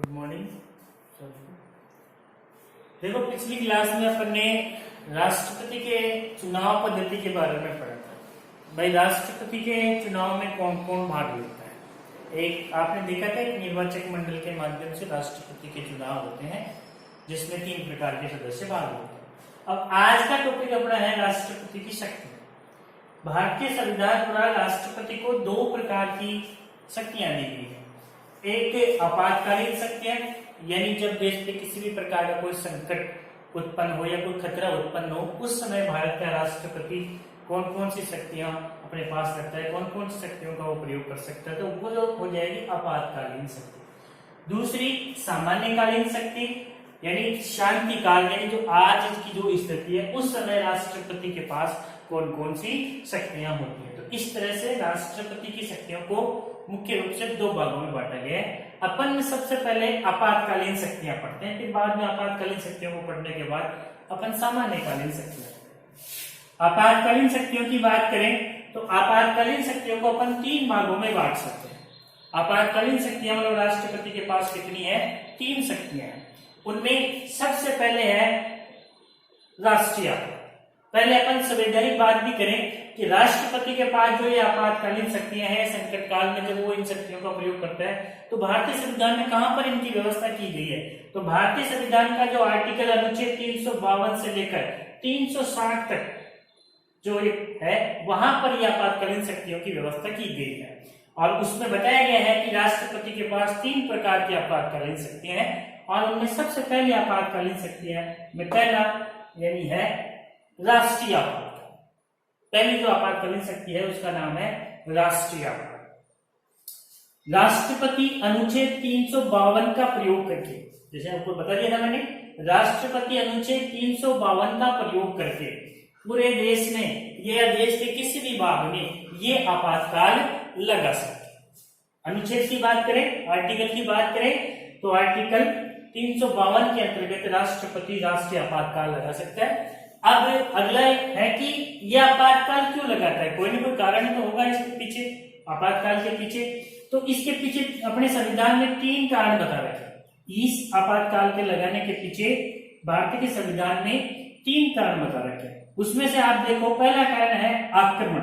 Good morning. देखो, पिछली class में अपन ने राष्ट्रपति के चुनाव पद्धति के बारे में पढ़ा था। भाई, राष्ट्रपति के चुनाव में कौन कौन भाग लेता है। एक आपने देखा था, एक निर्वाचक मंडल के माध्यम से राष्ट्रपति के चुनाव होते हैं जिसमें 3 प्रकार के सदस्य भाग लेते हैं। अब आज का टॉपिक अपना है राष्ट्रपति की शक्ति। भारतीय संविधान द्वारा राष्ट्रपति को 2 प्रकार की शक्तियां दी गई है। एक आपातकालीन शक्तियां, यानी जब देश पे किसी भी प्रकार का कोई संकट उत्पन्न हो या कोई खतरा उत्पन्न हो, उस समय भारत का राष्ट्रपति कौन कौन सी शक्तियां अपने पास रखता है, कौन कौन सी शक्तियों का वो प्रयोग कर सकता है, तो वो जो हो जाएगी आपातकालीन शक्ति। दूसरी सामान्यकालीन शक्ति, यानी शांति काल, यानी जो आज की जो स्थिति है उस समय राष्ट्रपति के पास कौन कौन सी शक्तियां होती है। तो इस तरह से राष्ट्रपति की शक्तियों को मुख्य रूप से 2 भागों में बांटा गया है। अपन सबसे पहले आपातकालीन शक्तियां पढ़ते हैं, फिर बाद में आपातकालीन शक्तियों को पढ़ने के बाद अपन सामान्यकालीन शक्तियां। आपातकालीन शक्तियों की बात करें तो आपातकालीन शक्तियों को अपन 3 भागों में बांट सकते हैं। आपातकालीन शक्तियां मतलब राष्ट्रपति के पास कितनी है? 3 शक्तियां हैं। उनमें सबसे पहले है राष्ट्रीय। पहले अपन संवैधानिक बात भी करें कि राष्ट्रपति के पास जो ये आपातकालीन शक्तियां हैं, संकट काल में जब वो इन शक्तियों का प्रयोग करता है, तो भारतीय संविधान में कहां पर इनकी व्यवस्था की गई है? तो भारतीय संविधान का जो आर्टिकल अनुच्छेद 352 से लेकर 360 तक जो है, वहां पर यह आपातकालीन शक्तियों की व्यवस्था की गई है। और उसमें बताया गया है कि राष्ट्रपति के पास 3 प्रकार की आपातकालीन शक्तियां हैं, और उनमें सबसे पहली आपातकालीन शक्तियां में पहला यानी है राष्ट्रीय आपातकाल। पहली जो आपातकालीन शक्ति है उसका नाम है राष्ट्रीय आपातकाल। राष्ट्रपति अनुच्छेद 352 का प्रयोग करके, जैसे आपको बता दिया था मैंने, राष्ट्रपति अनुच्छेद 352 का प्रयोग करके पूरे देश में या देश के किसी भी भाग में ये आपातकाल लगा सकते हैं। अनुच्छेद की बात करें, आर्टिकल की बात करें, तो आर्टिकल 352 के अंतर्गत राष्ट्रपति राष्ट्रीय आपातकाल लगा सकता है। अब अगला है कि यह आपातकाल क्यों लगाता है? कोई ना कोई कारण तो होगा इसके पीछे, आपातकाल के पीछे। तो इसके पीछे अपने संविधान में 3 कारण बता रखे। इस आपातकाल के लगाने के पीछे भारतीय के संविधान में 3 कारण बता रखे। उसमें से आप देखो, पहला कारण है आक्रमण।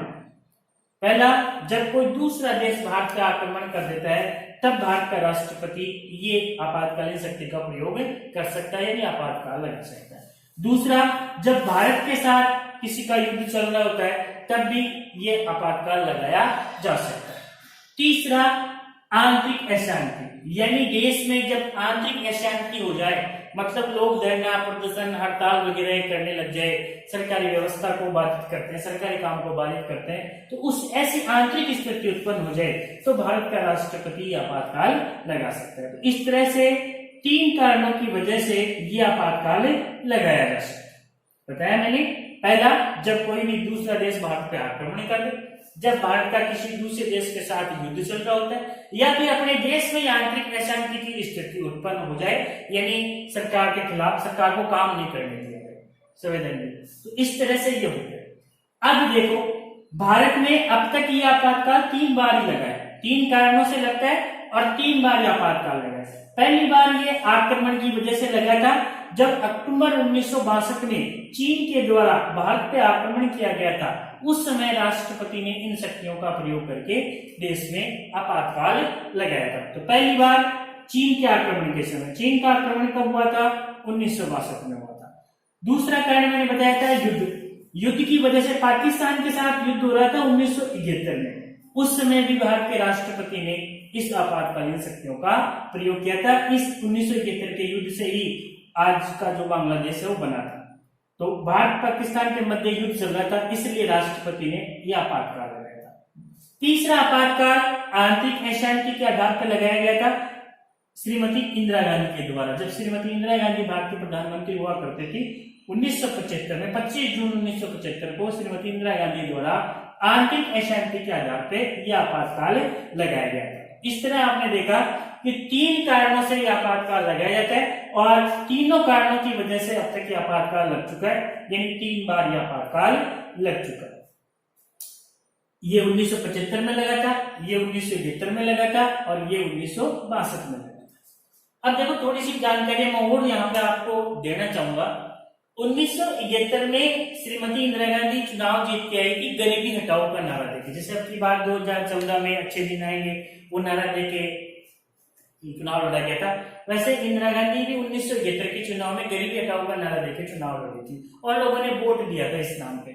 पहला, जब कोई दूसरा देश भारत का आक्रमण कर देता है तब भारत का राष्ट्रपति ये आपातकालीन शक्ति का प्रयोग कर सकता है, यानी आपातकाल लगा सकता है। दूसरा, जब भारत के साथ किसी का युद्ध चल रहा होता है तब भी ये आपातकाल लगाया जा सकता है। तीसरा, आंतरिक अशांति, यानी देश में जब आंतरिक अशांति हो जाए, मतलब लोग धरना प्रदर्शन हड़ताल वगैरह करने लग जाए, सरकारी व्यवस्था को बाधित करते हैं, सरकारी काम को बाधित करते हैं, तो उस ऐसी आंतरिक स्थिति उत्पन्न हो जाए तो भारत का राष्ट्रपति आपातकाल लगा सकता है। तो इस तरह से 3 कारणों की वजह से यह आपातकाल लगाया जा सकता है। बताया मैंने, पहला, जब कोई भी दूसरा देश भारत पर आक्रमण कर दे, जब भारत का किसी दूसरे देश के साथ युद्ध चल रहा होता है, या फिर अपने देश में आंतरिक अशांति की स्थिति उत्पन्न हो जाए, यानी सरकार के खिलाफ, सरकार को काम नहीं करने दिया जाए संविधान में, तो इस तरह से ये हो गया। अब देखो, भारत में अब तक ये आपातकाल 3 बार ही लगा है। 3 कारणों से लगता है और 3 बार आपातकाल लगा है। पहली बार ये आक्रमण की वजह से लगा था जब अक्टूबर 1962 में चीन के द्वारा भारत पे आक्रमण किया गया था। उस समय राष्ट्रपति ने इन शक्तियों का प्रयोग करके देश में आपातकाल लगाया था। तो पहली बार चीन के आक्रमण के समय, चीन का आक्रमण कब हुआ था? 1962 में हुआ था। दूसरा कारण मैंने बताया था युद्ध की वजह से पाकिस्तान के साथ युद्ध हो रहा था 1971 में। उस समय भी भारत के राष्ट्रपति ने इस आपातकालीन शक्तियों का प्रयोग किया था। इस 1971 के युद्ध से ही आज का जो बांग्लादेश है वो बना था। तो भारत पाकिस्तान के मध्य युद्ध चल रहा था, इसलिए राष्ट्रपति ने यह आपातकाल लगाया था। तीसरा आपातकाल आंतरिक अशांति के आधार पर लगाया गया था श्रीमती इंदिरा गांधी के द्वारा। जब श्रीमती इंदिरा गांधी भारत की प्रधानमंत्री हुआ करते थी 1975 में, 25 जून 1975 को श्रीमती इंदिरा गांधी द्वारा आंतरिक अशांति के आधार पर यह आपातकाल लगाया गया था। इस तरह आपने देखा कि 3 कारणों से यह आपातकाल लगाया जाता है, और तीनों कारणों की वजह से अब तक यह आपातकाल लग चुका है, यानी 3 बार यह आपातकाल लग चुका है। ये 1975 में लगा था, ये 1971 में लगा था, और ये 1962 में लगा था। अब देखो थोड़ी सी जानकारी मैं और यहाँ पे आपको देना चाहूंगा। 1971 में श्रीमती इंदिरा गांधी चुनाव जीत के आई थी गरीबी हटाओ का नारा देके, जैसे अब की बार 2014 में अच्छे दिन आएंगे वो नारा देके चुनाव लड़ा गया था, वैसे इंदिरा गांधी भी 1971 के चुनाव में गरीबी हटाओ का नारा देके चुनाव लड़ी थी और लोगों ने वोट दिया था इस नाम पे,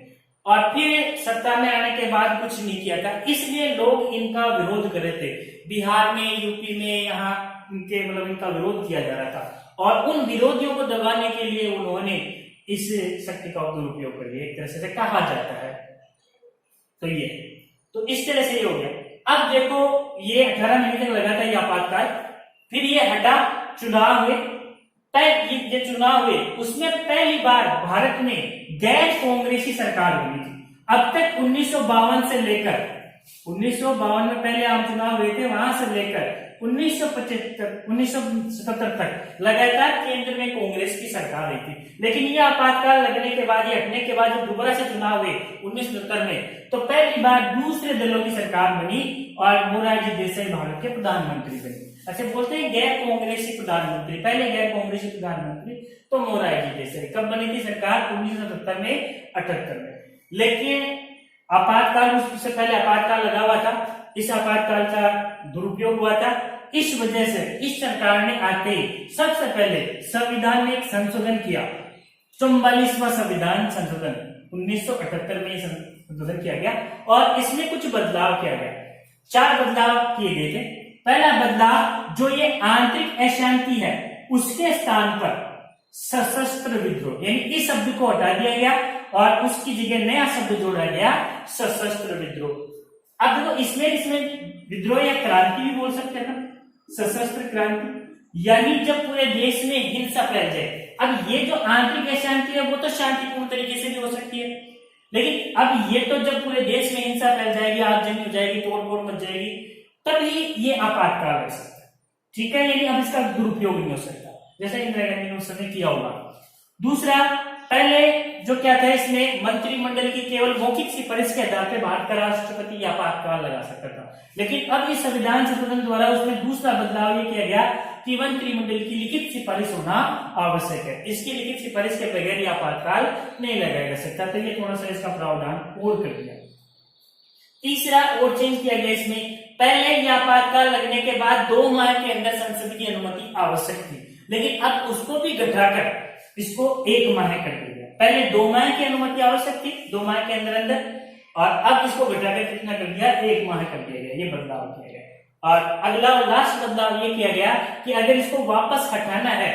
और फिर सत्ता में आने के बाद कुछ नहीं किया था, इसलिए लोग इनका विरोध कर रहे थे। बिहार में, यूपी में, यहाँ इनके मतलब इनका विरोध किया जा रहा था, और उन विरोधियों को दबाने के लिए उन्होंने इस शक्ति का दुरुपयोग कर लिया, एक तरह से कहा जाता है। तो ये तो इस तरह से ये हो गया। अब देखो ये 18 महीने तक लगा था ये आपातकाल, फिर ये हटा, चुनाव हुए, ये चुनाव हुए उसमें पहली बार भारत में गैर कांग्रेसी सरकार बनी थी। अब तक 1952 से लेकर 1952 में पहले आम चुनाव हुए थे, वहां से लेकर 1977 तक लगातार केंद्र में कांग्रेस की सरकार रही थी। लेकिन यह आपातकाल लगने के बाद, ये हटने के बाद जब दोबारा से चुनाव हुए 1970 में, तो पहली बार दूसरे दलों की सरकार बनी और मोरारजी देसाई भारत के प्रधानमंत्री बने। अच्छा बोलते हैं गैर कांग्रेसी प्रधानमंत्री, पहले गैर कांग्रेसी प्रधानमंत्री तो मोरारजी देसाई। कब बनी थी सरकार? 1977 में, 78 में। लेकिन आपातकाल, उससे पहले आपातकाल लगा हुआ था, इस आपातकाल का दुरुपयोग हुआ था। इस वजह से इस सरकार ने आते ही सबसे पहले संविधान में एक संशोधन किया, 44वां संविधान संशोधन 1978 में संशोधन किया गया, और इसमें कुछ बदलाव किया गया। 4 बदलाव किए गए थे। पहला बदलाव, जो ये आंतरिक अशांति है उसके स्थान पर सशस्त्र विद्रोह, यानी इस शब्द को हटा दिया गया और उसकी जगह नया शब्द जोड़ा गया, सशस्त्र विद्रोह। अब देखो इसमें विद्रोह या क्रांति भी बोल सकते हैं ना, सशस्त्र क्रांति, यानी जब पूरे देश में हिंसा फैल जाए। अब ये जो आंतरिक अशांति है वो तो शांतिपूर्ण तरीके से भी हो सकती है, लेकिन अब ये तो जब पूरे देश में हिंसा फैल जाएगी, आगजनी हो जाएगी, तोड़फोड़ मच जाएगी, तभी ये आपातकाल हो सकता है। ठीक है, यानी अब इसका दुरुपयोग नहीं हो सकता, जैसा इंदिरा गांधी ने उस समय किया होगा। दूसरा, पहले जो क्या था, इसमें मंत्रिमंडल की केवल मौखिक सिफारिश के आधार पर भारत का राष्ट्रपति आपातकाल लगा सकता था, लेकिन अब इस संविधान संशोधन द्वारा उसमें दूसरा बदलाव ये किया गया कि मंत्रिमंडल की लिखित सिफारिश होना आवश्यक है। इसकी लिखित सिफारिश के बगैर ये आपातकाल नहीं लगाया जा सकता, तो ये थोड़ा सा इसका प्रावधान और कर दिया। तीसरा और चेंज किया गया इसमें, पहले यह आपातकाल लगने के बाद 2 माह के अंदर संसद की अनुमति आवश्यक थी, लेकिन अब उसको भी घटाकर इसको 1 माह कर दिया। पहले 2 माह की अनुमति आवश्यक थी, 2 माह के अंदर, और अब इसको घटाकर कितना कर दिया, 1 माह कर दिया गया। ये बदलाव किया गया। और अगला और लास्ट बदलाव ये किया गया कि अगर इसको वापस हटाना है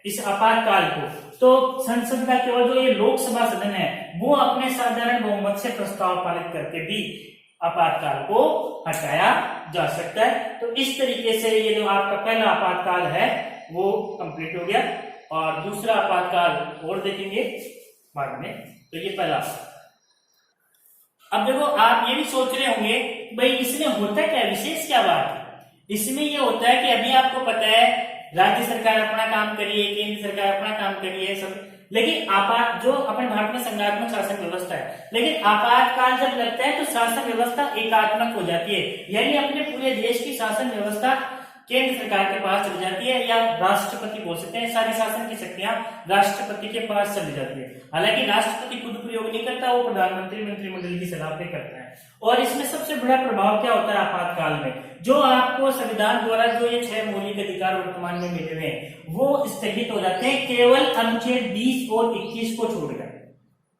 इस आपातकाल को, तो संसद का केवल जो ये लोकसभा सदन है वो अपने साधारण बहुमत से प्रस्ताव पारित करके भी आपातकाल को हटाया जा सकता है। तो इस तरीके से ये जो आपका पहला आपातकाल है वो कंप्लीट हो गया, और दूसरा आपातकाल और देखेंगे बाद में। तो ये पहला। अब देखो आप ये भी सोच रहे होंगे भाई इसमें होता क्या, विशेष क्या बात है? इसमें ये होता है कि अभी आपको पता है राज्य सरकार अपना काम करिए, केंद्र सरकार अपना काम करिए सब, लेकिन जो अपने भारत में संघात्मक शासन व्यवस्था है, लेकिन आपातकाल जब लगता है तो शासन व्यवस्था एकात्मक हो जाती है, यानी अपने पूरे देश की शासन व्यवस्था केंद्र सरकार के पास चली जाती है, या राष्ट्रपति बोल सकते हैं, सारी शासन की शक्तियां राष्ट्रपति के पास चली जाती है। हालांकि राष्ट्रपति खुद प्रयोग नहीं करता, वो प्रधानमंत्री मंत्रिमंडल की सलाह पे करता है। और इसमें सबसे बड़ा प्रभाव क्या होता है आपातकाल में, जो आपको संविधान द्वारा जो ये 6 मौलिक अधिकार वर्तमान में मिले हुए हैं वो स्थगित हो जाते हैं, केवल अनुच्छेद 20 और 21 को छोड़कर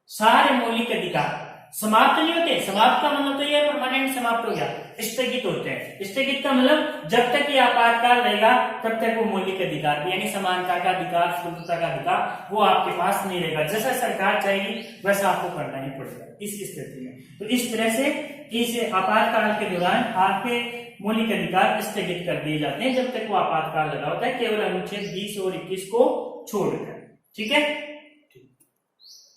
सारे मौलिक अधिकार समाप्त नहीं होते। समाप्त का मतलब तो ये परमानेंट समाप्त हो गया, स्थगित होते हैं। स्थगित का मतलब जब तक ये आपातकाल रहेगा तब तक वो मौलिक अधिकार यानी समानता का अधिकार, स्वतंत्रता का अधिकार वो आपके पास नहीं रहेगा। जैसा सरकार चाहेगी वैसा आपको करना ही पड़ेगा इस स्थिति में। तो इस तरह से इस आपातकाल के दौरान आपके मौलिक अधिकार स्थगित कर दिए जाते हैं जब तक वो आपातकाल लगा होता है, केवल अनुच्छेद 20 और 21 को छोड़कर। ठीक है।